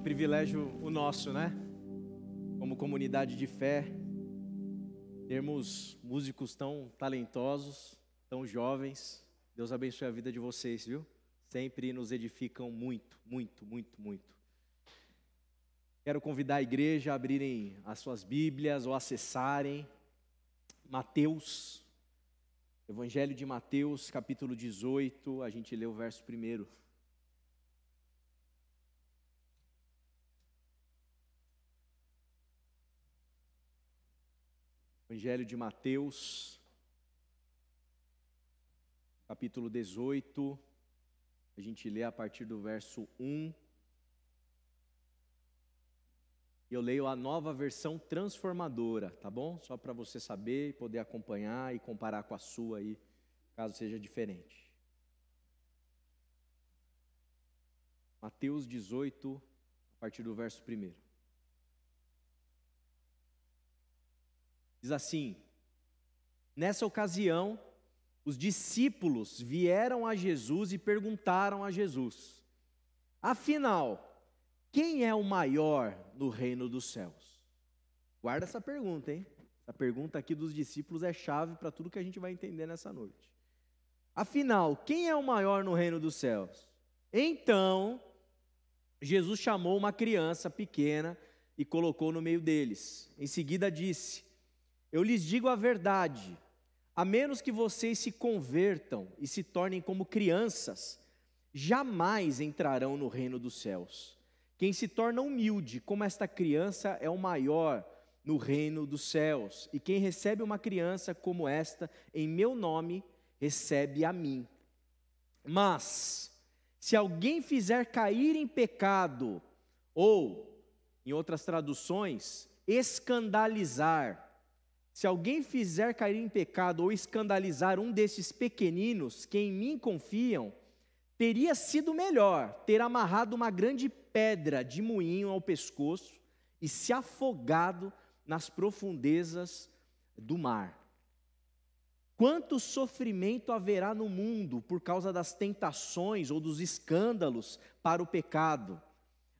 privilégio o nosso, né? Como comunidade de fé, termos músicos tão talentosos, tão jovens. Deus abençoe a vida de vocês, viu? Sempre nos edificam muito, muito, muito, muito. Quero convidar a igreja a abrirem as suas Bíblias ou acessarem Mateus, Evangelho de Mateus, capítulo 18, a gente lê o verso 1. Evangelho de Mateus, capítulo 18, a gente lê a partir do verso 1. Eu leio a Nova Versão Transformadora, tá bom? Só para você saber e poder acompanhar e comparar com a sua aí, caso seja diferente. Mateus 18, a partir do verso 1. Diz assim: nessa ocasião, os discípulos vieram a Jesus e perguntaram a Jesus: afinal, quem é o maior no reino dos céus? Guarda essa pergunta, hein? Essa pergunta aqui dos discípulos é chave para tudo que a gente vai entender nessa noite. Afinal, quem é o maior no reino dos céus? Então, Jesus chamou uma criança pequena e colocou no meio deles. Em seguida disse: eu lhes digo a verdade, a menos que vocês se convertam e se tornem como crianças, jamais entrarão no reino dos céus. Quem se torna humilde como esta criança é o maior no reino dos céus. E quem recebe uma criança como esta em meu nome, recebe a mim. Mas, se alguém fizer cair em pecado, ou, em outras traduções, escandalizar, se alguém fizer cair em pecado ou escandalizar um desses pequeninos que em mim confiam, teria sido melhor ter amarrado uma grande pedra de moinho ao pescoço e se afogado nas profundezas do mar. Quanto sofrimento haverá no mundo por causa das tentações ou dos escândalos para o pecado?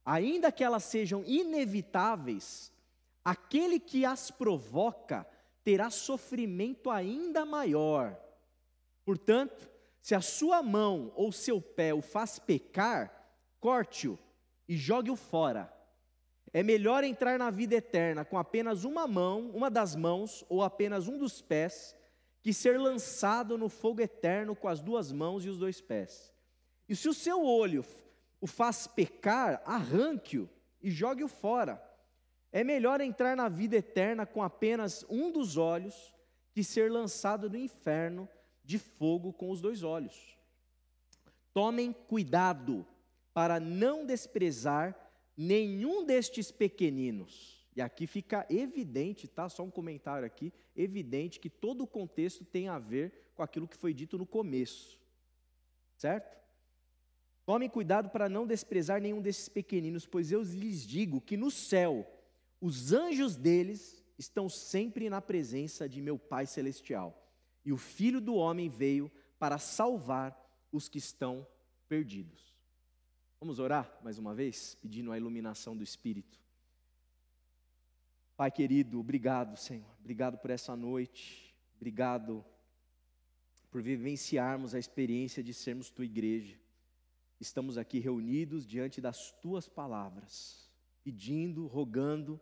Ainda que elas sejam inevitáveis, aquele que as provoca terá sofrimento ainda maior. Portanto, se a sua mão ou seu pé o faz pecar, corte-o e jogue-o fora. É melhor entrar na vida eterna com apenas uma mão, uma das mãos, ou apenas um dos pés, que ser lançado no fogo eterno com as duas mãos e os dois pés. E se o seu olho o faz pecar, arranque-o e jogue-o fora. É melhor entrar na vida eterna com apenas um dos olhos, que ser lançado no inferno de fogo com os dois olhos. Tomem cuidado para não desprezar nenhum destes pequeninos. E aqui fica evidente, tá? Só um comentário aqui, evidente que todo o contexto tem a ver com aquilo que foi dito no começo. Certo? Tomem cuidado para não desprezar nenhum desses pequeninos, pois eu lhes digo que no céu os anjos deles estão sempre na presença de meu Pai Celestial. E o Filho do Homem veio para salvar os que estão perdidos. Vamos orar mais uma vez, pedindo a iluminação do Espírito. Pai querido, obrigado, Senhor. Obrigado por essa noite. Obrigado por vivenciarmos a experiência de sermos tua igreja. Estamos aqui reunidos diante das tuas palavras, pedindo, rogando,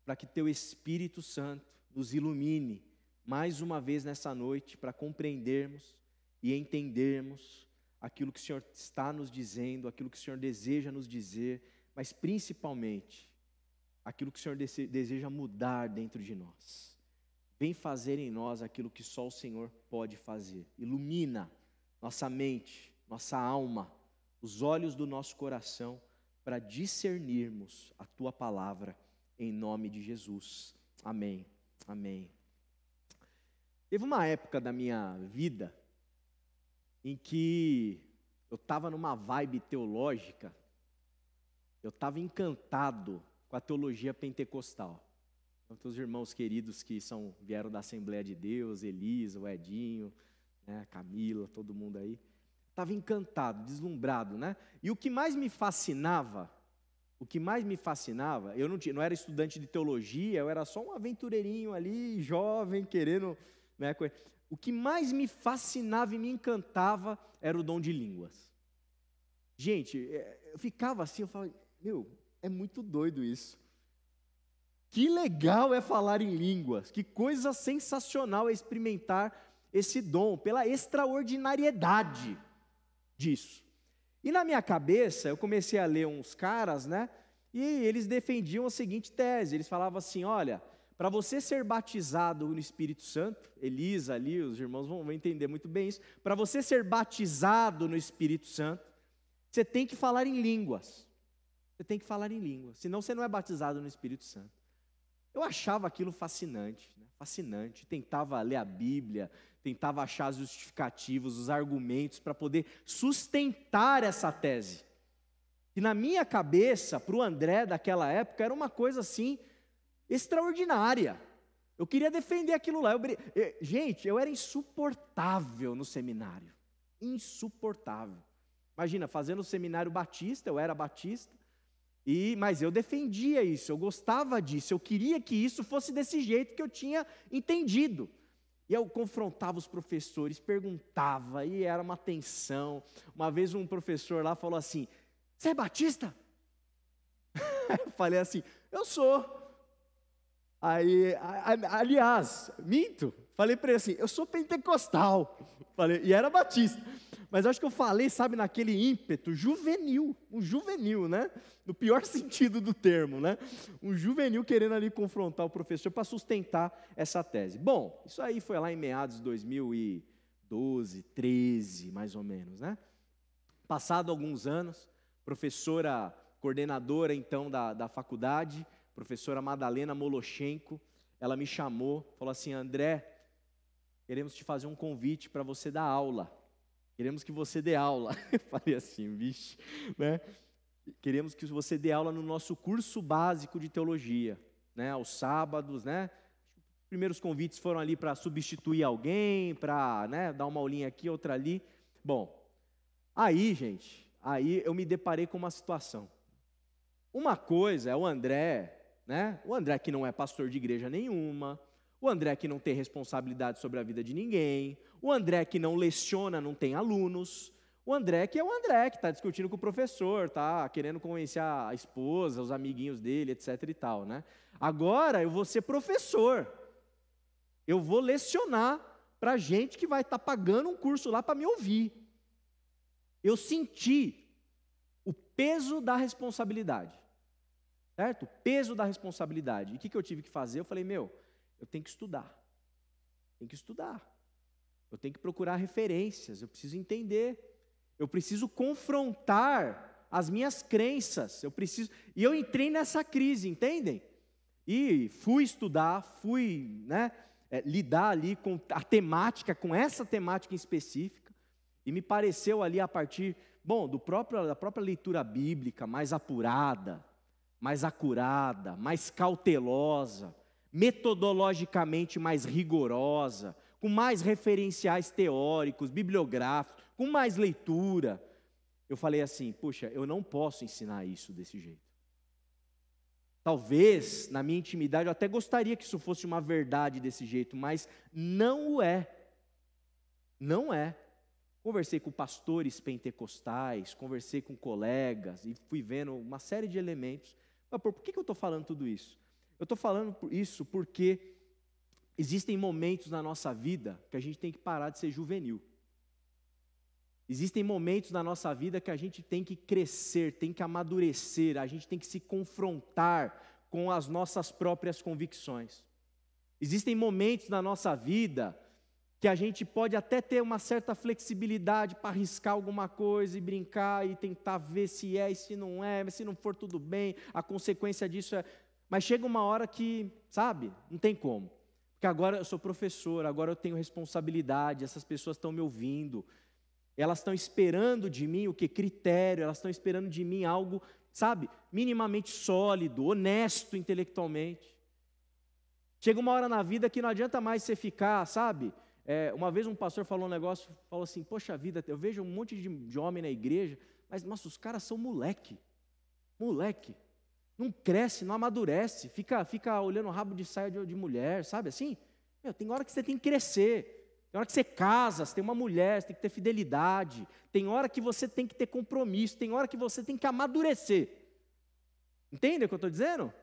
para que teu Espírito Santo nos ilumine mais uma vez nessa noite, para compreendermos e entendermos aquilo que o Senhor está nos dizendo, aquilo que o Senhor deseja nos dizer, mas principalmente, aquilo que o Senhor deseja mudar dentro de nós. Vem fazer em nós aquilo que só o Senhor pode fazer. Ilumina nossa mente, nossa alma, os olhos do nosso coração, para discernirmos a Tua palavra, em nome de Jesus. Amém, amém. Teve uma época da minha vida em que eu estava numa vibe teológica, eu estava encantado com a teologia pentecostal. Então, os irmãos queridos que vieram da Assembleia de Deus, Elisa, o Edinho, né, a Camila, todo mundo aí, estava encantado, deslumbrado, né? E o que mais me fascinava o que mais me fascinava, eu não era estudante de teologia, eu era só um aventureirinho ali, jovem, querendo, né, o que mais me fascinava e me encantava era o dom de línguas. Gente, eu ficava assim, eu falava, é muito doido isso. Que legal é falar em línguas, que coisa sensacional é experimentar esse dom, pela extraordinariedade disso. E na minha cabeça, eu comecei a ler uns caras, né, e eles defendiam a seguinte tese, eles falavam assim, olha, para você ser batizado no Espírito Santo, Elisa ali, os irmãos vão entender muito bem isso, para você ser batizado no Espírito Santo, você tem que falar em línguas, senão você não é batizado no Espírito Santo. Eu achava aquilo fascinante, né? Fascinante, tentava ler a Bíblia, tentava achar os justificativos, os argumentos para poder sustentar essa tese. E na minha cabeça, para o André daquela época, era uma coisa assim, extraordinária. Eu queria defender aquilo lá. Gente, eu era insuportável no seminário, insuportável. Imagina, fazendo o seminário batista, eu era batista, mas eu defendia isso, eu gostava disso, eu queria que isso fosse desse jeito que eu tinha entendido. E eu confrontava os professores, perguntava, e era uma tensão. Uma vez um professor lá falou assim, você é batista? Eu falei assim, eu sou. Aí, aliás, minto, falei para ele assim, eu sou pentecostal. Falei, e era batista. Mas eu acho que eu falei, sabe, naquele ímpeto juvenil, um juvenil, né? No pior sentido do termo, né? Um juvenil querendo ali confrontar o professor para sustentar essa tese. Bom, isso aí foi lá em meados de 2012, 13, mais ou menos, né? Passado alguns anos, professora coordenadora, então, da faculdade, professora Madalena Molochenko, ela me chamou, falou assim, André, queremos te fazer um convite para você dar aula. Queremos que você dê aula. Eu falei assim, vixe, né? Queremos que você dê aula no nosso curso básico de teologia, né? Aos sábados, né? Os primeiros convites foram ali para substituir alguém, para, né, dar uma aulinha aqui, outra ali. Bom, aí, gente, eu me deparei com uma situação. Uma coisa é o André, né? O André que não é pastor de igreja nenhuma, o André que não tem responsabilidade sobre a vida de ninguém, o André que não leciona, não tem alunos, o André que é o André, que está discutindo com o professor, está querendo convencer a esposa, os amiguinhos dele, etc e tal, né? Agora eu vou ser professor, eu vou lecionar para gente que vai estar pagando um curso lá para me ouvir. Eu senti o peso da responsabilidade, certo? O peso da responsabilidade. E o que eu tive que fazer? Eu falei, eu tenho que estudar, eu tenho que procurar referências, eu preciso entender, eu preciso confrontar as minhas crenças, e eu entrei nessa crise, entendem? E fui estudar, né, lidar ali com a temática, com essa temática em específica, e me pareceu ali a partir, da própria leitura bíblica, mais apurada, mais acurada, mais cautelosa, metodologicamente mais rigorosa, com mais referenciais teóricos, bibliográficos, com mais leitura. Eu falei assim, puxa, eu não posso ensinar isso desse jeito. Talvez, na minha intimidade, eu até gostaria que isso fosse uma verdade desse jeito, mas não o é. Não é. Conversei com pastores pentecostais, conversei com colegas, e fui vendo uma série de elementos. Mas por que eu estou falando tudo isso? Eu estou falando isso porque existem momentos na nossa vida que a gente tem que parar de ser juvenil. Existem momentos na nossa vida que a gente tem que crescer, tem que amadurecer, a gente tem que se confrontar com as nossas próprias convicções. Existem momentos na nossa vida que a gente pode até ter uma certa flexibilidade para arriscar alguma coisa e brincar e tentar ver se é e se não é, mas se não for tudo bem, a consequência disso é... Mas chega uma hora que, sabe, não tem como. Porque agora eu sou professor, agora eu tenho responsabilidade, essas pessoas estão me ouvindo, elas estão esperando de mim o que? Critério, elas estão esperando de mim algo, sabe, minimamente sólido, honesto intelectualmente. Chega uma hora na vida que não adianta mais você ficar, sabe? Uma vez um pastor falou um negócio, falou assim, poxa vida, eu vejo um monte de homem na igreja, mas nossa, os caras são moleque. não cresce, não amadurece, fica olhando o rabo de saia de mulher, sabe assim? Tem hora que você tem que crescer, tem hora que você casa, você tem uma mulher, você tem que ter fidelidade, tem hora que você tem que ter compromisso, tem hora que você tem que amadurecer. Entende o que eu estou dizendo?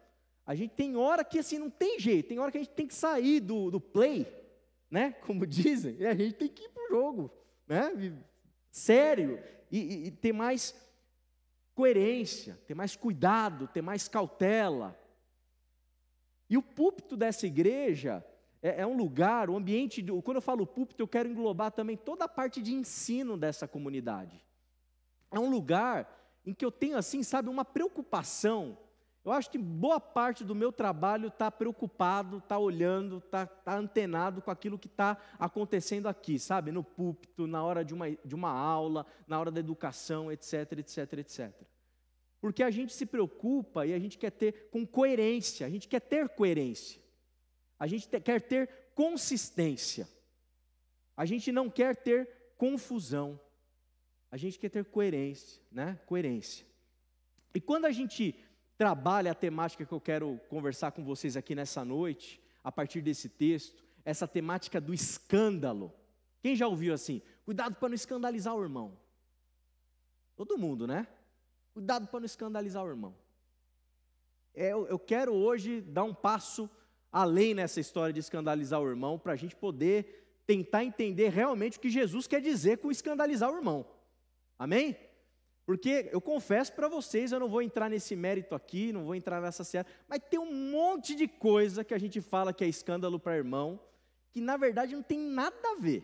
A gente tem hora que assim não tem jeito, tem hora que a gente tem que sair do play, né? Como dizem, e a gente tem que ir para o jogo, né? Sério, e ter mais coerência, ter mais cuidado, ter mais cautela. E o púlpito dessa igreja é um lugar, o ambiente, quando eu falo púlpito, eu quero englobar também toda a parte de ensino dessa comunidade. É um lugar em que eu tenho, assim, sabe, uma preocupação. Eu acho que boa parte do meu trabalho está preocupado, está olhando, está antenado com aquilo que está acontecendo aqui, sabe? No púlpito, na hora de uma aula, na hora da educação, etc, etc, etc. Porque a gente se preocupa e a gente quer ter com coerência, a gente quer ter coerência. A gente quer ter consistência. A gente não quer ter confusão. A gente quer ter coerência, né? Coerência. E quando a gente trabalha a temática que eu quero conversar com vocês aqui nessa noite, a partir desse texto, essa temática do escândalo. Quem já ouviu assim? Cuidado para não escandalizar o irmão. Todo mundo, né? Cuidado para não escandalizar o irmão. Eu quero hoje dar um passo além nessa história de escandalizar o irmão, para a gente poder tentar entender realmente o que Jesus quer dizer com escandalizar o irmão. Amém? Porque eu confesso para vocês, eu não vou entrar nesse mérito aqui, não vou entrar nessa seara, mas tem um monte de coisa que a gente fala que é escândalo para irmão, que na verdade não tem nada a ver.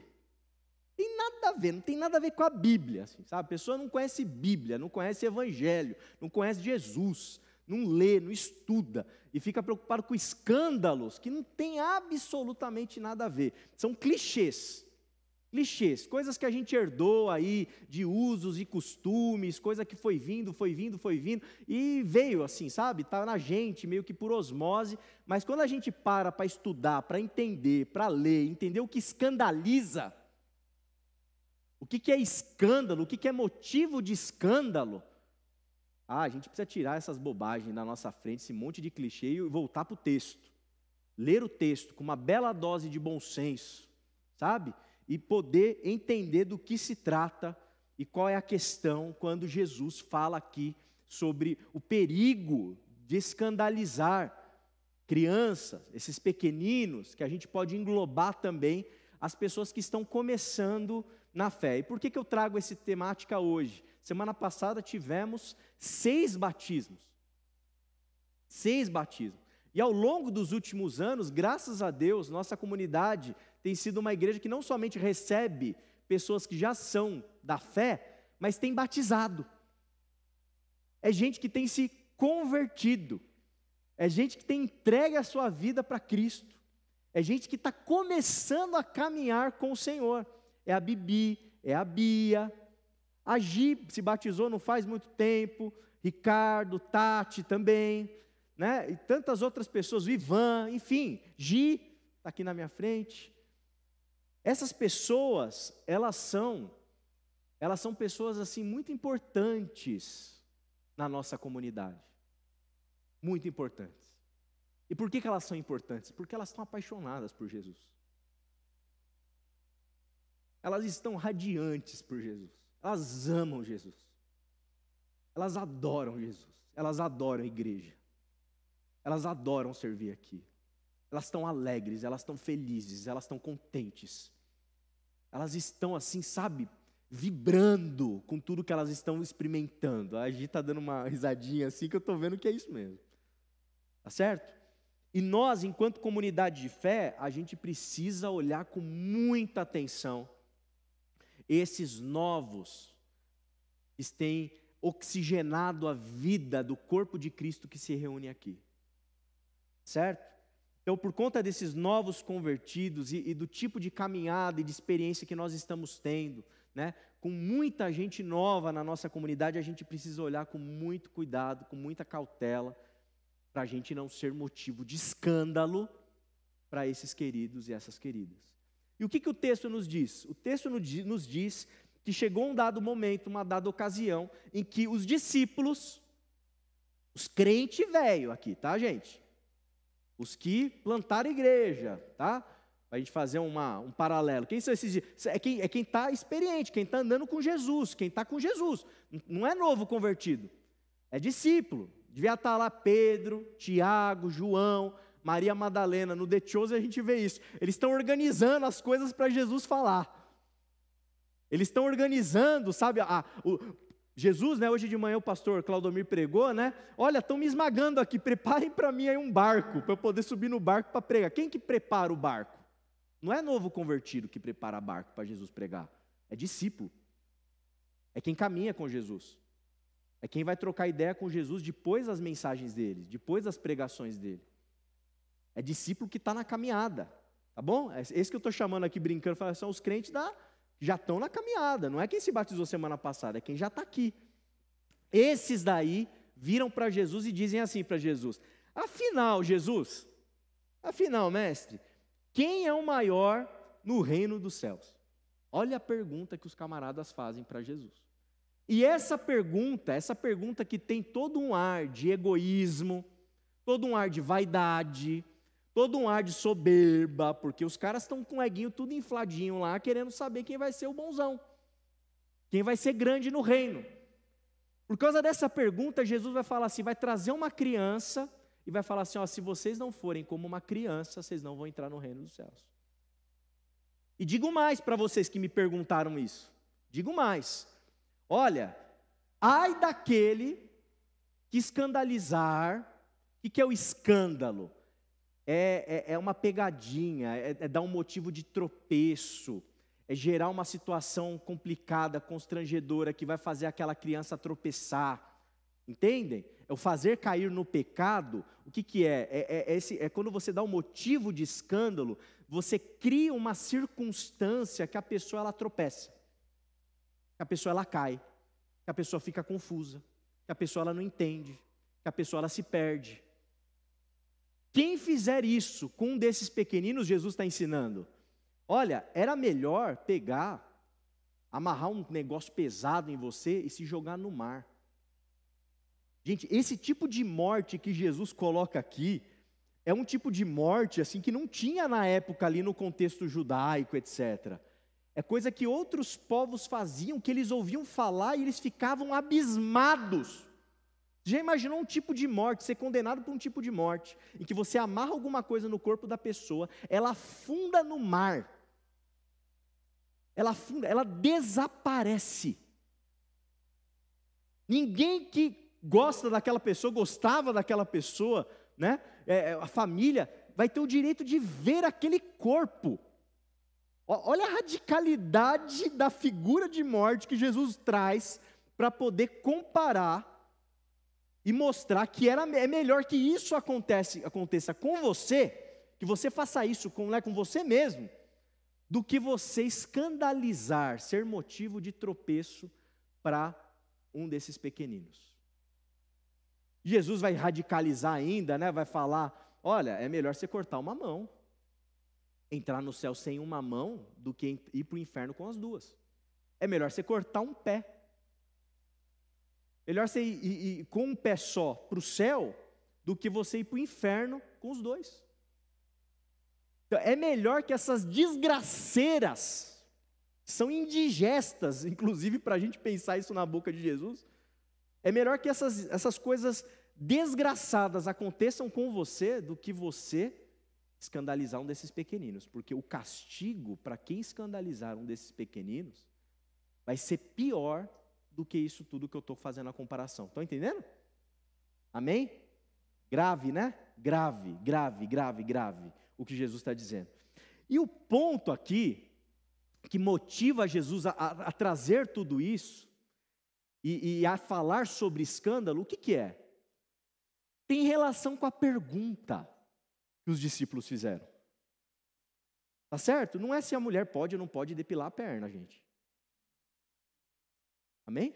Tem nada a ver, não tem nada a ver com a Bíblia, assim, sabe? A pessoa não conhece Bíblia, não conhece Evangelho, não conhece Jesus, não lê, não estuda, e fica preocupado com escândalos que não tem absolutamente nada a ver. São clichês. Clichês, coisas que a gente herdou aí, de usos e costumes, coisa que foi vindo, e veio assim, sabe? Está na gente, meio que por osmose, mas quando a gente para estudar, para entender, para ler, entender o que escandaliza, o que é escândalo, o que é motivo de escândalo, a gente precisa tirar essas bobagens da nossa frente, esse monte de clichê e voltar para o texto. Ler o texto com uma bela dose de bom senso, sabe? E poder entender do que se trata e qual é a questão quando Jesus fala aqui sobre o perigo de escandalizar crianças, esses pequeninos, que a gente pode englobar também as pessoas que estão começando na fé. E por que eu trago essa temática hoje? Semana passada tivemos 6 batismos. 6 batismos. E ao longo dos últimos anos, graças a Deus, nossa comunidade tem sido uma igreja que não somente recebe pessoas que já são da fé, mas tem batizado. É gente que tem se convertido. É gente que tem entregue a sua vida para Cristo. É gente que está começando a caminhar com o Senhor. É a Bibi, é a Bia. A Gi se batizou não faz muito tempo. Ricardo, Tati também. Né? E tantas outras pessoas, o Ivan, enfim, Gi, está aqui na minha frente. Essas pessoas, elas são pessoas assim muito importantes na nossa comunidade. Muito importantes. E por que elas são importantes? Porque elas estão apaixonadas por Jesus. Elas estão radiantes por Jesus. Elas amam Jesus. Elas adoram Jesus. Elas adoram a igreja. Elas adoram servir aqui. Elas estão alegres, elas estão felizes, elas estão contentes. Elas estão assim, sabe, vibrando com tudo que elas estão experimentando. A Gi está dando uma risadinha assim que eu estou vendo que é isso mesmo. Tá certo? E nós, enquanto comunidade de fé, a gente precisa olhar com muita atenção esses novos que têm oxigenado a vida do corpo de Cristo que se reúne aqui. Certo? Então, por conta desses novos convertidos e do tipo de caminhada e de experiência que nós estamos tendo, né, com muita gente nova na nossa comunidade, a gente precisa olhar com muito cuidado, com muita cautela, para a gente não ser motivo de escândalo para esses queridos e essas queridas. E o que o texto nos diz? O texto nos diz que chegou um dado momento, uma dada ocasião, em que os discípulos Os crentes velho aqui, tá, gente? Os que plantaram igreja, tá? Para a gente fazer um paralelo. Quem são esses? É quem está experiente, quem está andando com Jesus, quem está com Jesus. Não é novo convertido, é discípulo. Devia estar lá Pedro, Tiago, João, Maria Madalena. No The Chosen a gente vê isso. Eles estão organizando as coisas para Jesus falar. Eles estão organizando, sabe? Jesus, né? Hoje de manhã o pastor Claudomir pregou, né? Olha, estão me esmagando aqui, preparem para mim aí um barco, para eu poder subir no barco para pregar. Quem que prepara o barco? Não é novo convertido que prepara barco para Jesus pregar. É discípulo. É quem caminha com Jesus. É quem vai trocar ideia com Jesus depois das mensagens dele, depois das pregações dele. É discípulo que está na caminhada, tá bom? Esse que eu estou chamando aqui, brincando, são os crentes já estão na caminhada. Não é quem se batizou semana passada, é quem já está aqui. Esses daí viram para Jesus e dizem assim para Jesus: afinal, Jesus, mestre, quem é o maior no reino dos céus? Olha a pergunta que os camaradas fazem para Jesus. E essa pergunta que tem todo um ar de egoísmo, todo um ar de vaidade, todo um ar de soberba, porque os caras estão com o eguinho tudo infladinho lá, querendo saber quem vai ser o bonzão, quem vai ser grande no reino. Por causa dessa pergunta, Jesus vai falar assim, vai trazer uma criança e vai falar assim, ó, se vocês não forem como uma criança, vocês não vão entrar no reino dos céus. E digo mais para vocês que me perguntaram isso, digo mais, olha, ai daquele que escandalizar, o que é o escândalo? É uma pegadinha, é dar um motivo de tropeço, é gerar uma situação complicada, constrangedora, que vai fazer aquela criança tropeçar, entendem? É o fazer cair no pecado. O que é? É quando você dá um motivo de escândalo, você cria uma circunstância que a pessoa ela tropeça, que a pessoa ela cai, que a pessoa fica confusa, que a pessoa ela não entende, que a pessoa ela se perde. Quem fizer isso com um desses pequeninos, Jesus está ensinando, olha, era melhor pegar, amarrar um negócio pesado em você e se jogar no mar. Gente, esse tipo de morte que Jesus coloca aqui, é um tipo de morte assim que não tinha na época ali no contexto judaico, etc. É coisa que outros povos faziam, que eles ouviam falar e eles ficavam abismados. Já imaginou um tipo de morte, ser condenado por um tipo de morte, em que você amarra alguma coisa no corpo da pessoa, ela afunda no mar, ela afunda, ela desaparece. Ninguém que gosta daquela pessoa, gostava daquela pessoa, né? A família vai ter o direito de ver aquele corpo. Olha a radicalidade da figura de morte que Jesus traz para poder comparar e mostrar que é melhor que isso aconteça com você, que você faça isso com você mesmo, do que você escandalizar, ser motivo de tropeço para um desses pequeninos. Jesus vai radicalizar ainda, né? Vai falar, olha, é melhor você cortar uma mão, entrar no céu sem uma mão, do que ir para o inferno com as duas. É melhor você cortar um pé. Melhor você ir com um pé só para o céu, do que você ir para o inferno com os dois. Então, é melhor que essas desgraceiras, são indigestas, inclusive para a gente pensar isso na boca de Jesus, é melhor que essas coisas desgraçadas aconteçam com você, do que você escandalizar um desses pequeninos, porque o castigo para quem escandalizar um desses pequeninos, vai ser pior do que isso tudo que eu estou fazendo a comparação. Estão entendendo? Amém? Grave, né? Grave, grave, grave, grave, o que Jesus está dizendo. E o ponto aqui, que motiva Jesus a trazer tudo isso, e a falar sobre escândalo, o que é? Tem relação com a pergunta que os discípulos fizeram. Tá certo? Não é se a mulher pode ou não pode depilar a perna, gente. Amém?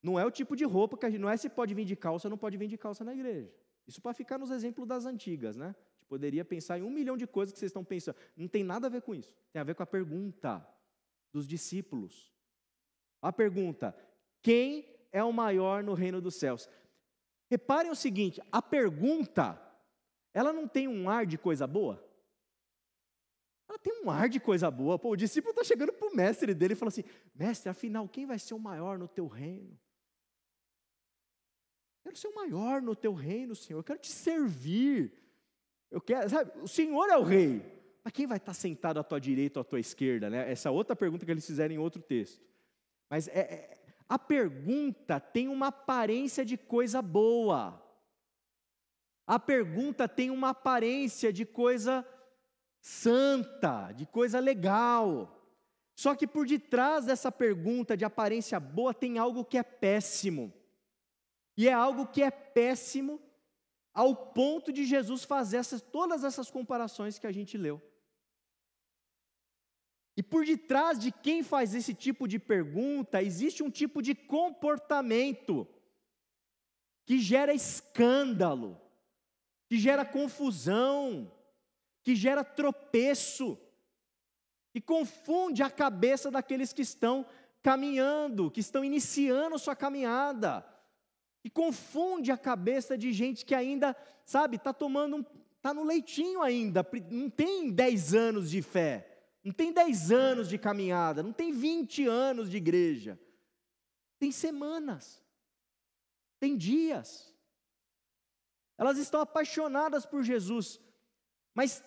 Não é o tipo de roupa que a gente, não é se pode vir de calça ou não pode vir de calça na igreja. Isso para ficar nos exemplos das antigas, né? A gente poderia pensar em 1 milhão de coisas que vocês estão pensando. Não tem nada a ver com isso. Tem a ver com a pergunta dos discípulos. A pergunta, quem é o maior no reino dos céus? Reparem o seguinte, a pergunta, ela não tem um ar de coisa boa? Ela tem um ar de coisa boa. Pô, o discípulo está chegando para o mestre dele e fala assim, mestre, afinal, quem vai ser o maior no teu reino? Eu quero ser o maior no teu reino, Senhor, eu quero te servir. Eu quero, sabe, o Senhor é o rei, mas quem vai estar sentado à tua direita ou à tua esquerda? Né? Essa é outra pergunta que eles fizeram em outro texto. Mas a pergunta tem uma aparência de coisa boa. A pergunta tem uma aparência de coisa santa, de coisa legal. Só que por detrás dessa pergunta de aparência boa tem algo que é péssimo. E é algo que é péssimo ao ponto de Jesus fazer todas essas comparações que a gente leu. E por detrás de quem faz esse tipo de pergunta, existe um tipo de comportamento que gera escândalo, que gera confusão, que gera tropeço, que confunde a cabeça daqueles que estão caminhando, que estão iniciando sua caminhada, e confunde a cabeça de gente que ainda, sabe, está no leitinho ainda, não tem 10 anos de fé, não tem 10 anos de caminhada, não tem 20 anos de igreja, tem semanas, tem dias. Elas estão apaixonadas por Jesus, mas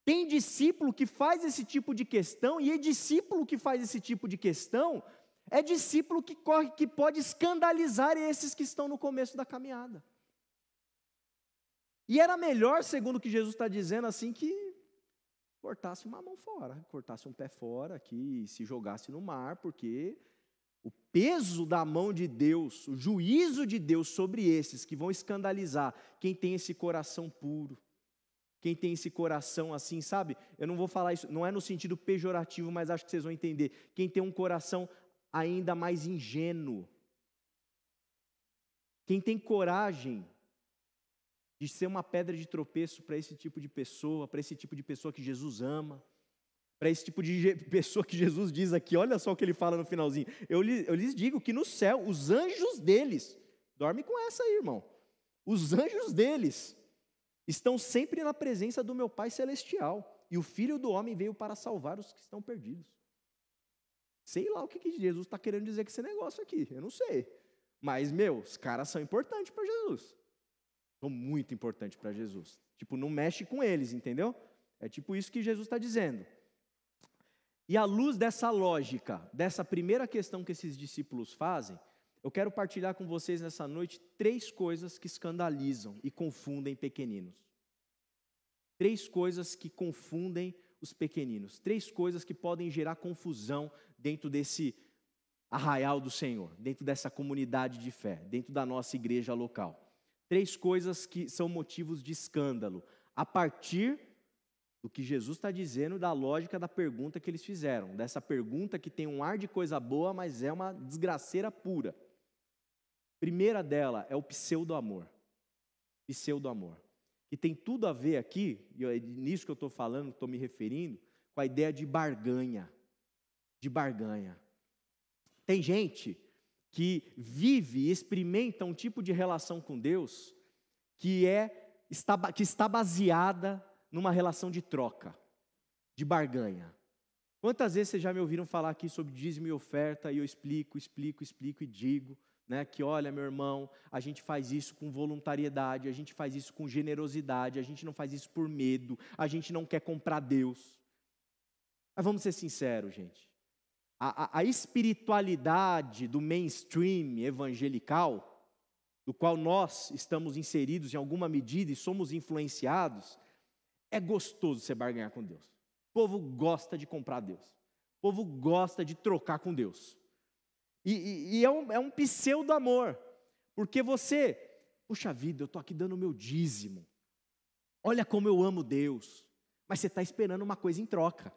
tem discípulo que faz esse tipo de questão, e é discípulo que faz esse tipo de questão, é discípulo que pode escandalizar esses que estão no começo da caminhada. E era melhor, segundo o que Jesus está dizendo, assim, que cortasse uma mão fora, cortasse um pé fora aqui e se jogasse no mar, porque o peso da mão de Deus, o juízo de Deus sobre esses que vão escandalizar quem tem esse coração puro, quem tem esse coração assim, sabe? Eu não vou falar isso, não é no sentido pejorativo, mas acho que vocês vão entender. Quem tem um coração ainda mais ingênuo, quem tem coragem de ser uma pedra de tropeço para esse tipo de pessoa, para esse tipo de pessoa que Jesus ama, para esse tipo de pessoa que Jesus diz aqui, olha só o que ele fala no finalzinho, eu lhes digo que no céu, os anjos deles, dorme com essa aí, irmão, os anjos deles estão sempre na presença do meu Pai Celestial, e o Filho do Homem veio para salvar os que estão perdidos. Sei lá o que Jesus está querendo dizer com esse negócio aqui, eu não sei. Mas, os caras são importantes para Jesus. São muito importantes para Jesus. Tipo, não mexe com eles, entendeu? É tipo isso que Jesus está dizendo. E à luz dessa lógica, dessa primeira questão que esses discípulos fazem, eu quero partilhar com vocês nessa noite 3 coisas que escandalizam e confundem pequeninos. 3 coisas que confundem os pequeninos. 3 coisas que podem gerar confusão dentro desse arraial do Senhor, dentro dessa comunidade de fé, dentro da nossa igreja local. 3 coisas que são motivos de escândalo, a partir do que Jesus está dizendo, da lógica da pergunta que eles fizeram, dessa pergunta que tem um ar de coisa boa, mas é uma desgraceira pura. Primeira dela é o pseudo-amor. Pseudo-amor. Que tem tudo a ver aqui, e é nisso que eu estou falando, estou me referindo, com a ideia de barganha. De barganha. Tem gente que vive e experimenta um tipo de relação com Deus que está baseada numa relação de troca, de barganha. Quantas vezes vocês já me ouviram falar aqui sobre dízimo e oferta, e eu explico e digo, né, que olha, meu irmão, a gente faz isso com voluntariedade, a gente faz isso com generosidade, a gente não faz isso por medo, a gente não quer comprar Deus. Mas vamos ser sinceros, gente. A espiritualidade do mainstream evangelical, do qual nós estamos inseridos em alguma medida e somos influenciados, é gostoso você barganhar com Deus. O povo gosta de comprar Deus. O povo gosta de trocar com Deus. E é um pseudo-amor, porque você, puxa vida, eu estou aqui dando o meu dízimo, olha como eu amo Deus, mas você está esperando uma coisa em troca.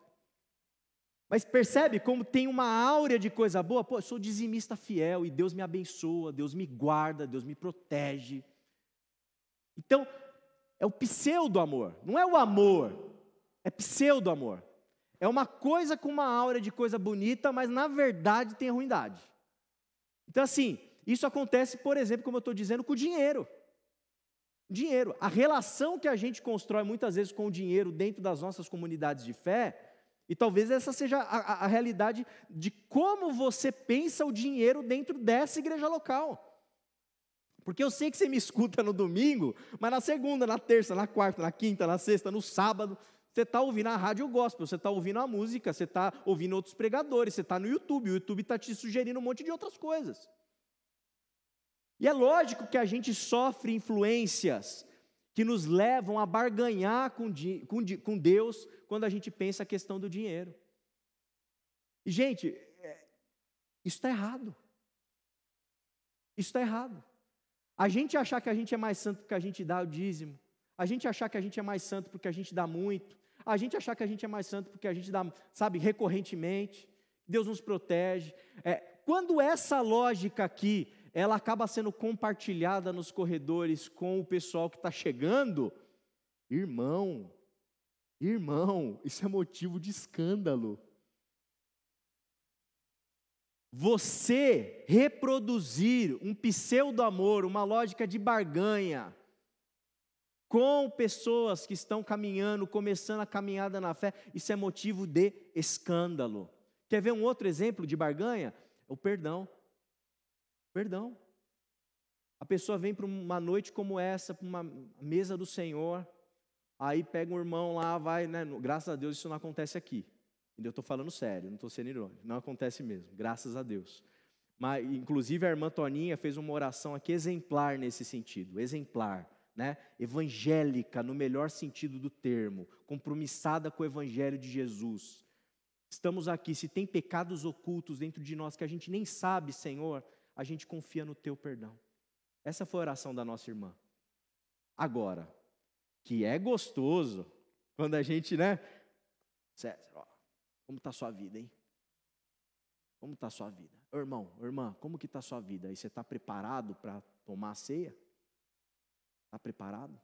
Mas percebe como tem uma áurea de coisa boa? Pô, eu sou dizimista fiel e Deus me abençoa, Deus me guarda, Deus me protege. Então, é o pseudo-amor, não é o amor, é pseudo-amor. É uma coisa com uma áurea de coisa bonita, mas na verdade tem ruindade. Então assim, isso acontece, por exemplo, como eu estou dizendo, com o dinheiro. Dinheiro. A relação que a gente constrói muitas vezes com o dinheiro dentro das nossas comunidades de fé, e talvez essa seja a realidade de como você pensa o dinheiro dentro dessa igreja local. Porque eu sei que você me escuta no domingo, mas na segunda, na terça, na quarta, na quinta, na sexta, no sábado, você está ouvindo a rádio gospel, você está ouvindo a música, você está ouvindo outros pregadores, você está no YouTube, o YouTube está te sugerindo um monte de outras coisas. E é lógico que a gente sofre influências que nos levam a barganhar com Deus quando a gente pensa a questão do dinheiro. E, gente, isso está errado. Isso está errado. A gente achar que a gente é mais santo porque a gente dá o dízimo, a gente achar que a gente é mais santo porque a gente dá muito, a gente achar que a gente é mais santo porque a gente dá, sabe, recorrentemente, Deus nos protege. Quando essa lógica aqui, ela acaba sendo compartilhada nos corredores com o pessoal que está chegando, irmão, isso é motivo de escândalo. Você reproduzir um pseudo-amor, uma lógica de barganha, com pessoas que estão caminhando, começando a caminhada na fé, isso é motivo de escândalo. Quer ver um outro exemplo de barganha? O perdão. Perdão. A pessoa vem para uma noite como essa, para uma mesa do Senhor, aí pega um irmão lá, vai, né? Graças a Deus isso não acontece aqui. Eu estou falando sério, não estou sendo irônico, não acontece mesmo, graças a Deus. Mas, inclusive, a irmã Toninha fez uma oração aqui exemplar nesse sentido, exemplar, né? Evangélica, no melhor sentido do termo, compromissada com o Evangelho de Jesus. Estamos aqui, se tem pecados ocultos dentro de nós que a gente nem sabe, Senhor, a gente confia no Teu perdão. Essa foi a oração da nossa irmã. Agora, que é gostoso, quando a gente, né? César, ó. Como está a sua vida, hein? Como está a sua vida? Irmão, irmã, como que está a sua vida? Aí você está preparado para tomar a ceia? Está preparado?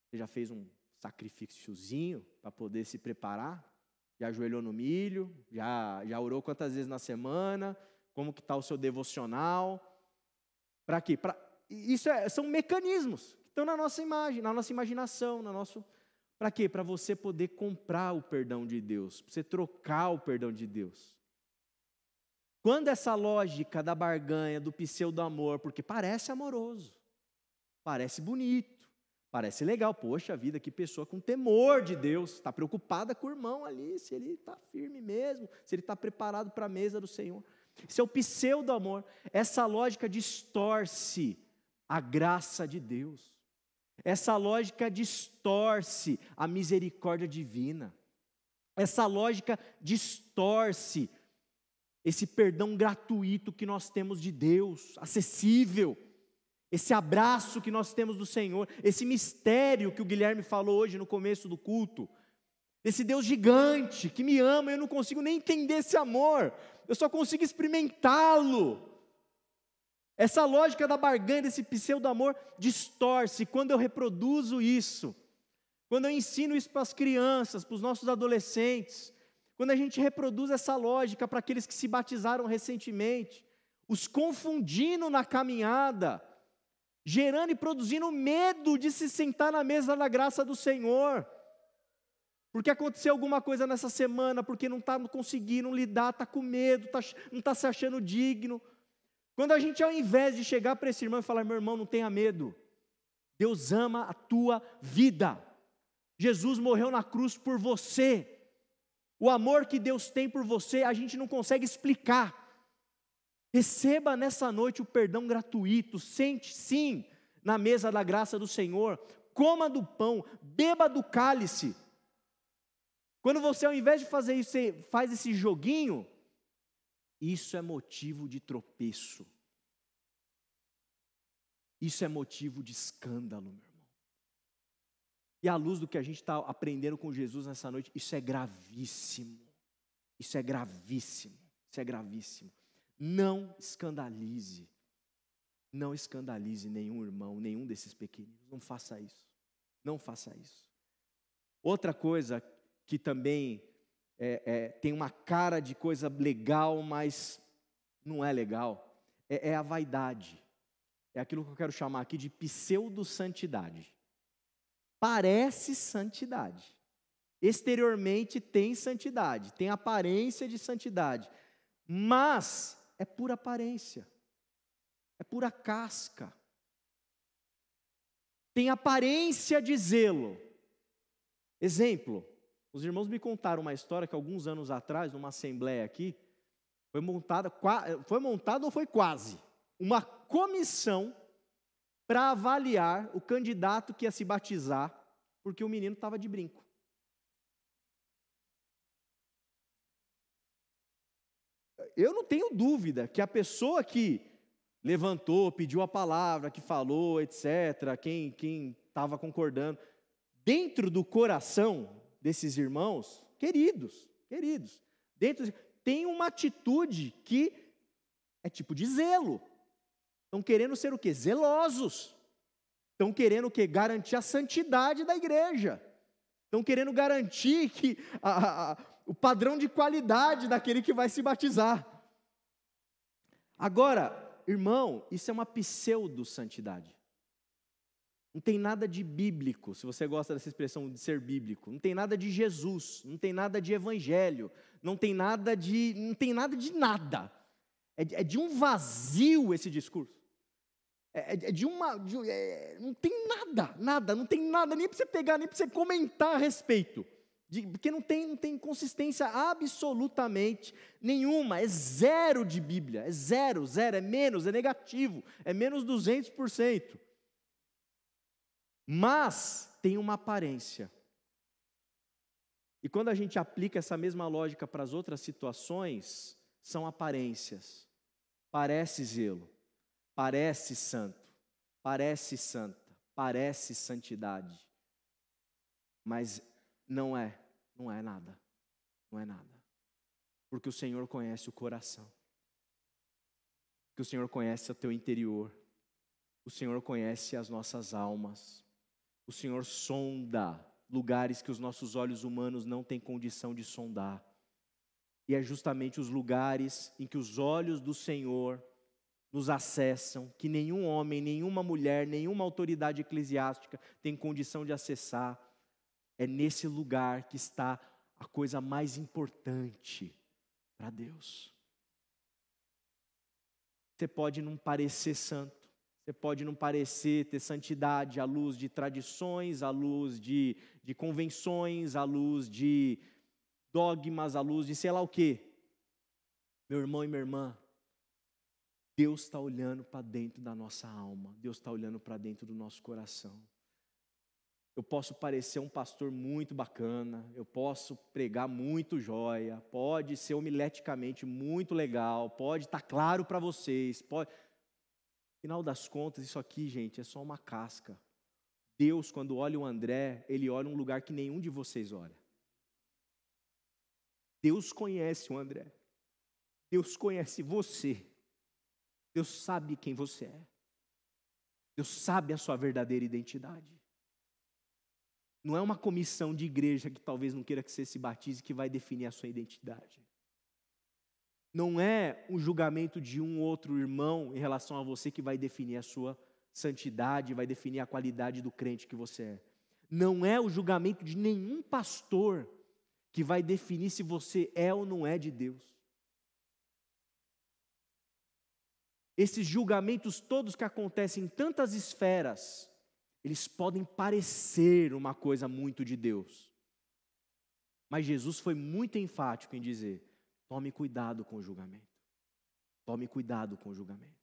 Você já fez um sacrifíciozinho para poder se preparar? Já ajoelhou no milho? Já orou quantas vezes na semana? Como que está o seu devocional? Para quê? São mecanismos que estão na nossa imagem, na nossa imaginação, na nossa... Para quê? Para você poder comprar o perdão de Deus, para você trocar o perdão de Deus. Quando essa lógica da barganha, do pseudo-amor, porque parece amoroso, parece bonito, parece legal, poxa vida, que pessoa com temor de Deus, está preocupada com o irmão ali, se ele está firme mesmo, se ele está preparado para a mesa do Senhor. Isso é o pseudo-amor, essa lógica distorce a graça de Deus. Essa lógica distorce a misericórdia divina. Essa lógica distorce esse perdão gratuito que nós temos de Deus, acessível. Esse abraço que nós temos do Senhor, esse mistério que o Guilherme falou hoje no começo do culto. Esse Deus gigante que me ama, eu não consigo nem entender esse amor, eu só consigo experimentá-lo. Essa lógica da barganha, desse pseudo-amor, distorce. Quando eu reproduzo isso, quando eu ensino isso para as crianças, para os nossos adolescentes, quando a gente reproduz essa lógica para aqueles que se batizaram recentemente, os confundindo na caminhada, gerando e produzindo medo de se sentar na mesa da graça do Senhor, porque aconteceu alguma coisa nessa semana, porque não está conseguindo lidar, está com medo, não está se achando digno. Quando a gente, ao invés de chegar para esse irmão e falar, meu irmão, não tenha medo, Deus ama a tua vida, Jesus morreu na cruz por você, o amor que Deus tem por você, a gente não consegue explicar. Receba nessa noite o perdão gratuito, sente sim na mesa da graça do Senhor, coma do pão, beba do cálice. Quando você, ao invés de fazer isso, você faz esse joguinho, isso é motivo de tropeço. Isso é motivo de escândalo, meu irmão. E à luz do que a gente está aprendendo com Jesus nessa noite, isso é gravíssimo. Isso é gravíssimo. Isso é gravíssimo. Não escandalize. Não escandalize nenhum irmão, nenhum desses pequeninos. Não faça isso. Não faça isso. Outra coisa que também tem uma cara de coisa legal, mas não é legal, é a vaidade. é aquilo que eu quero chamar aqui de pseudo-santidade. Parece santidade. Exteriormente tem santidade, tem aparência de santidade, mas é pura aparência, é pura casca. Tem aparência de zelo. Exemplo, os irmãos me contaram uma história que alguns anos atrás, numa assembleia aqui, foi montada ou foi quase, uma comissão para avaliar o candidato que ia se batizar, porque o menino estava de brinco. Eu não tenho dúvida que a pessoa que levantou, pediu a palavra, que falou, etc., quem estava concordando, dentro do coração desses irmãos, queridos, tem uma atitude que é tipo de zelo. Estão querendo ser o quê? Zelosos. Estão querendo o quê? Garantir a santidade da igreja. Estão querendo garantir que o padrão de qualidade daquele que vai se batizar. Agora, irmão, isso é uma pseudo-santidade. Não tem nada de bíblico, se você gosta dessa expressão de ser bíblico. Não tem nada de Jesus, não tem nada de evangelho, não tem nada de nada. É de um vazio esse discurso. Não tem nada, não tem nada nem para você pegar, nem para você comentar a respeito. Porque não tem consistência absolutamente nenhuma, é zero de Bíblia, é zero, é menos, é negativo, é menos 200%. Mas tem uma aparência. E quando a gente aplica essa mesma lógica para as outras situações, são aparências. Parece zelo, parece santo, parece santa, parece santidade. Mas não é nada. Porque o Senhor conhece o coração. Porque o Senhor conhece o teu interior. O Senhor conhece as nossas almas. O Senhor sonda lugares que os nossos olhos humanos não têm condição de sondar. E é justamente os lugares em que os olhos do Senhor nos acessam, que nenhum homem, nenhuma mulher, nenhuma autoridade eclesiástica tem condição de acessar. É nesse lugar que está a coisa mais importante para Deus. Você pode não parecer santo, você pode não parecer ter santidade à luz de tradições, à luz de convenções, à luz de dogmas, à luz de sei lá o quê. Meu irmão e minha irmã, Deus está olhando para dentro da nossa alma, Deus está olhando para dentro do nosso coração. Eu posso parecer um pastor muito bacana, eu posso pregar muito joia, pode ser homileticamente muito legal, pode estar claro para vocês, Afinal das contas, isso aqui, gente, é só uma casca. Deus, quando olha o André, Ele olha um lugar que nenhum de vocês olha. Deus conhece o André, Deus conhece você, Deus sabe quem você é, Deus sabe a sua verdadeira identidade. Não é uma comissão de igreja que talvez não queira que você se batize que vai definir a sua identidade. Não é um julgamento de um outro irmão em relação a você que vai definir a sua santidade, vai definir a qualidade do crente que você é. Não é o julgamento de nenhum pastor que vai definir se você é ou não é de Deus. Esses julgamentos todos que acontecem em tantas esferas, eles podem parecer uma coisa muito de Deus. Mas Jesus foi muito enfático em dizer: tome cuidado com o julgamento. Tome cuidado com o julgamento.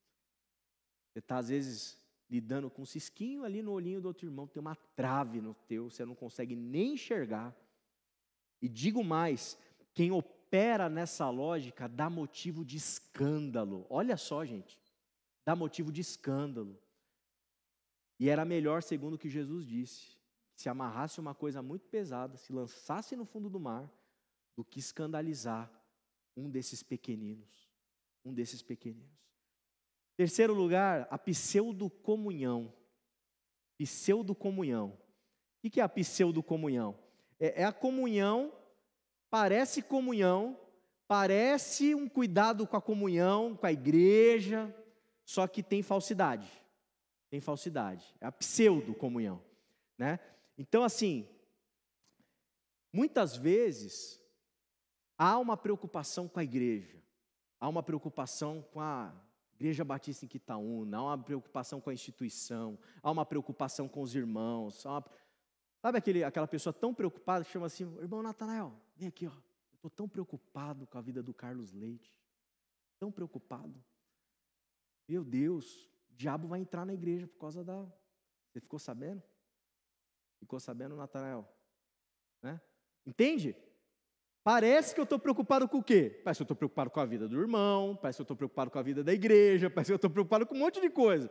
Você está, às vezes, lidando com um cisquinho ali no olhinho do outro irmão, tem uma trave no teu, você não consegue nem enxergar. E digo mais, quem opera nessa lógica dá motivo de escândalo. Olha só, gente, dá motivo de escândalo. E era melhor, segundo o que Jesus disse, se amarrasse uma coisa muito pesada, se lançasse no fundo do mar, do que escandalizar um desses pequeninos. Terceiro lugar, a pseudo-comunhão. Pseudo-comunhão. O que é a pseudo-comunhão? É a comunhão, parece um cuidado com a comunhão, com a igreja, só que tem falsidade. tem falsidade. É a pseudo-comunhão, né? Então, assim, muitas vezes há uma preocupação com a igreja, há uma preocupação com a Igreja Batista em Quitaúna, há uma preocupação com a instituição, há uma preocupação com os irmãos. Sabe aquela pessoa tão preocupada que chama assim, irmão Natanael, vem aqui, ó. Eu estou tão preocupado com a vida do Carlos Leite, tão preocupado. Meu Deus, o diabo vai entrar na igreja por causa da... Você ficou sabendo? Ficou sabendo, Natanael? Né? Entende? Parece que eu estou preocupado com o quê? Parece que eu estou preocupado com a vida do irmão, parece que eu estou preocupado com a vida da igreja, parece que eu estou preocupado com um monte de coisa.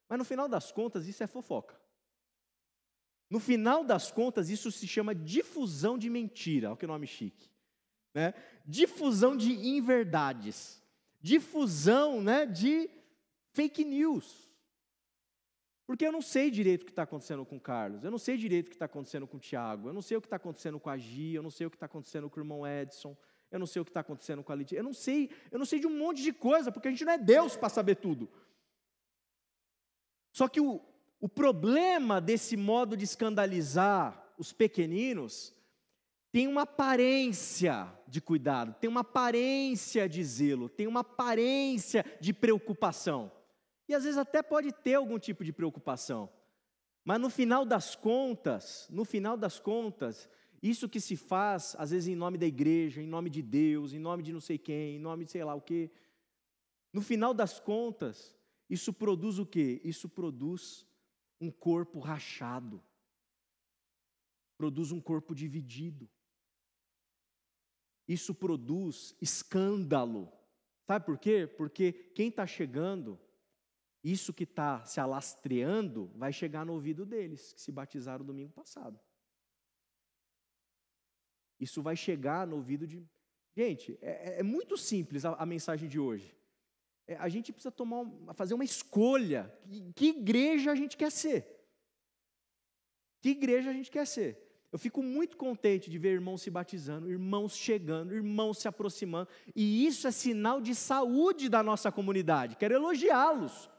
Mas no final das contas, isso é fofoca. No final das contas, isso se chama difusão de mentira, olha que nome chique. Né? Difusão de inverdades, difusão, né, de fake news. Porque eu não sei direito o que está acontecendo com o Carlos, eu não sei direito o que está acontecendo com o Tiago, eu não sei o que está acontecendo com a Gi, eu não sei o que está acontecendo com o irmão Edson, eu não sei o que está acontecendo com a Lidia, eu não sei de um monte de coisa, porque a gente não é Deus para saber tudo. Só que o problema desse modo de escandalizar os pequeninos tem uma aparência de cuidado, tem uma aparência de zelo, tem uma aparência de preocupação. E às vezes até pode ter algum tipo de preocupação. Mas no final das contas, isso que se faz, às vezes em nome da igreja, em nome de Deus, em nome de não sei quem, em nome de sei lá o quê. No final das contas, isso produz o quê? Isso produz um corpo rachado. Produz um corpo dividido. Isso produz escândalo. Sabe por quê? Porque quem está chegando, isso que está se alastreando, vai chegar no ouvido deles, que se batizaram domingo passado. Isso vai chegar no ouvido de... Gente, é muito simples a mensagem de hoje. A gente precisa fazer uma escolha. Que igreja a gente quer ser? Que igreja a gente quer ser? Eu fico muito contente de ver irmãos se batizando, irmãos chegando, irmãos se aproximando. E isso é sinal de saúde da nossa comunidade. Quero elogiá-los.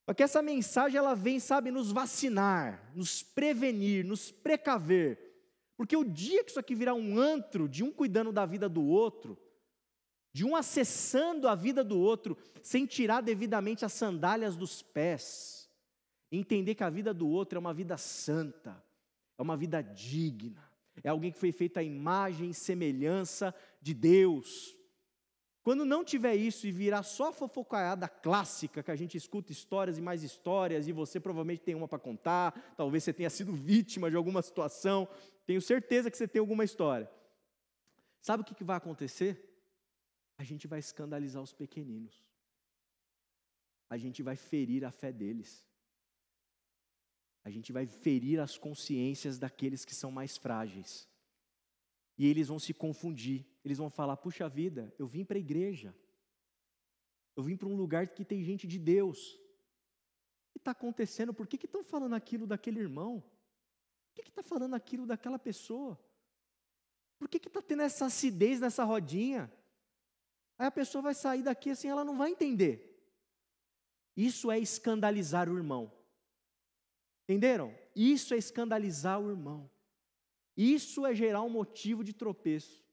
Porque essa mensagem ela vem, sabe, nos vacinar, nos prevenir, nos precaver. Porque o dia que isso aqui virar um antro, de um cuidando da vida do outro, de um acessando a vida do outro, sem tirar devidamente as sandálias dos pés, entender que a vida do outro é uma vida santa, é uma vida digna, é alguém que foi feito à imagem e semelhança de Deus. Quando não tiver isso e virar só a fofocaiada clássica, que a gente escuta histórias e mais histórias, e você provavelmente tem uma para contar, talvez você tenha sido vítima de alguma situação, tenho certeza que você tem alguma história. Sabe o que vai acontecer? A gente vai escandalizar os pequeninos. A gente vai ferir a fé deles. A gente vai ferir as consciências daqueles que são mais frágeis. E eles vão se confundir. Eles vão falar, puxa vida, eu vim para a igreja. Eu vim para um lugar que tem gente de Deus. O que está acontecendo? Por que estão falando aquilo daquele irmão? Por que está falando aquilo daquela pessoa? Por que está tendo essa acidez nessa rodinha? Aí a pessoa vai sair daqui assim, ela não vai entender. Isso é escandalizar o irmão. Entenderam? Isso é escandalizar o irmão. Isso é gerar um motivo de tropeço.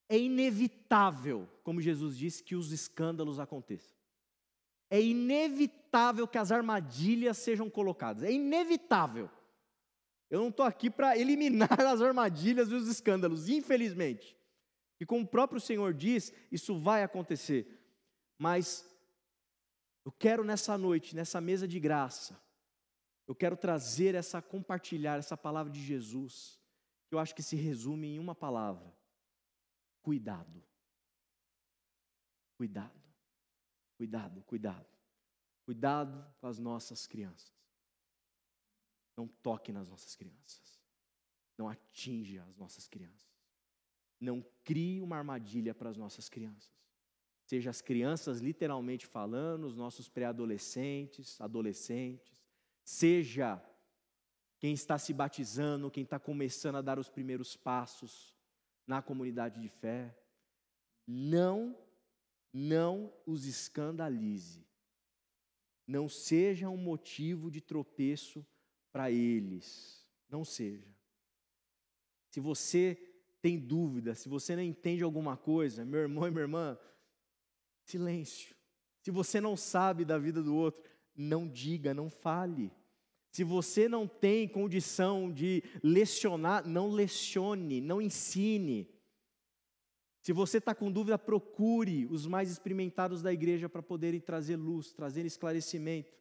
É inevitável, como Jesus disse, que os escândalos aconteçam. É inevitável que as armadilhas sejam colocadas. É inevitável. Eu não estou aqui para eliminar as armadilhas e os escândalos, infelizmente. E como o próprio Senhor diz, isso vai acontecer. Mas eu quero nessa noite, nessa mesa de graça, eu quero compartilhar essa palavra de Jesus, que eu acho que se resume em uma palavra: cuidado. Cuidado. Cuidado, cuidado. Cuidado com as nossas crianças. Não toque nas nossas crianças. Não atinja as nossas crianças. Não crie uma armadilha para as nossas crianças. Seja as crianças literalmente falando, os nossos pré-adolescentes, adolescentes, seja quem está se batizando, quem está começando a dar os primeiros passos na comunidade de fé. Não os escandalize. não seja um motivo de tropeço para eles. Não seja. Se você tem dúvida, se você não entende alguma coisa, meu irmão e minha irmã, silêncio. Se você não sabe da vida do outro, não diga, não fale. Se você não tem condição de lecionar, não lecione, não ensine. Se você está com dúvida, procure os mais experimentados da igreja para poderem trazer luz, trazer esclarecimento.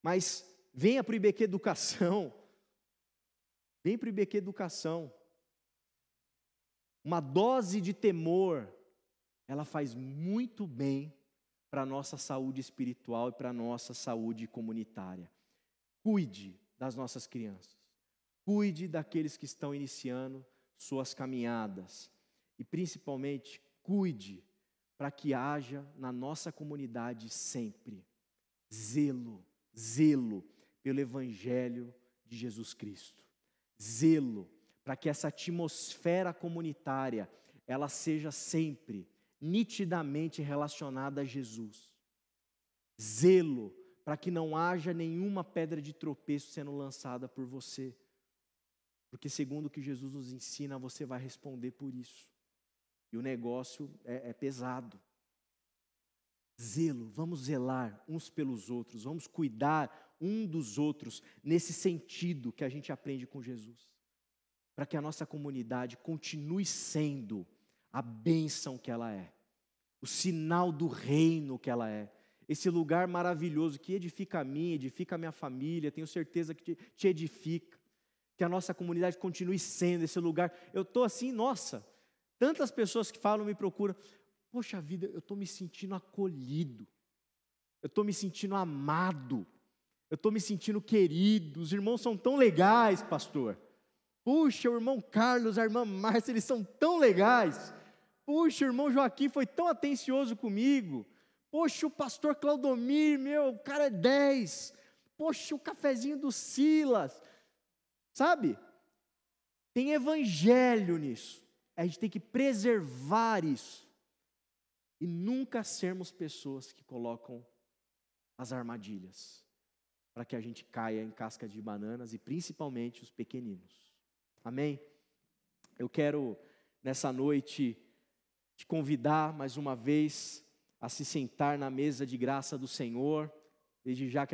Mas venha para o IBQ Educação. Vem para o IBQ Educação. Uma dose de temor, ela faz muito bem para a nossa saúde espiritual e para a nossa saúde comunitária. Cuide das nossas crianças. Cuide daqueles que estão iniciando suas caminhadas. E principalmente, cuide para que haja na nossa comunidade sempre zelo pelo Evangelho de Jesus Cristo. Zelo para que essa atmosfera comunitária, ela seja sempre nitidamente relacionada a Jesus. Zelo para que não haja nenhuma pedra de tropeço sendo lançada por você. Porque segundo o que Jesus nos ensina, você vai responder por isso. E o negócio é pesado. Zelo, vamos zelar uns pelos outros, vamos cuidar um dos outros, nesse sentido que a gente aprende com Jesus. Para que a nossa comunidade continue sendo a bênção que ela é, o sinal do reino que ela é, esse lugar maravilhoso que edifica a mim, edifica a minha família, tenho certeza que te edifica, que a nossa comunidade continue sendo esse lugar. Eu estou assim, nossa, tantas pessoas que falam, me procuram, poxa vida, eu estou me sentindo acolhido, eu estou me sentindo amado, eu estou me sentindo querido, os irmãos são tão legais, pastor. Puxa, o irmão Carlos, a irmã Márcia, eles são tão legais. Puxa, o irmão Joaquim foi tão atencioso comigo. Poxa, o pastor Claudomir, meu, o cara é 10. Poxa, o cafezinho do Silas. Sabe? Tem evangelho nisso. A gente tem que preservar isso. E nunca sermos pessoas que colocam as armadilhas para que a gente caia em casca de bananas e principalmente os pequeninos. Amém? Eu quero, nessa noite, te convidar mais uma vez a se sentar na mesa de graça do Senhor. Desde já quero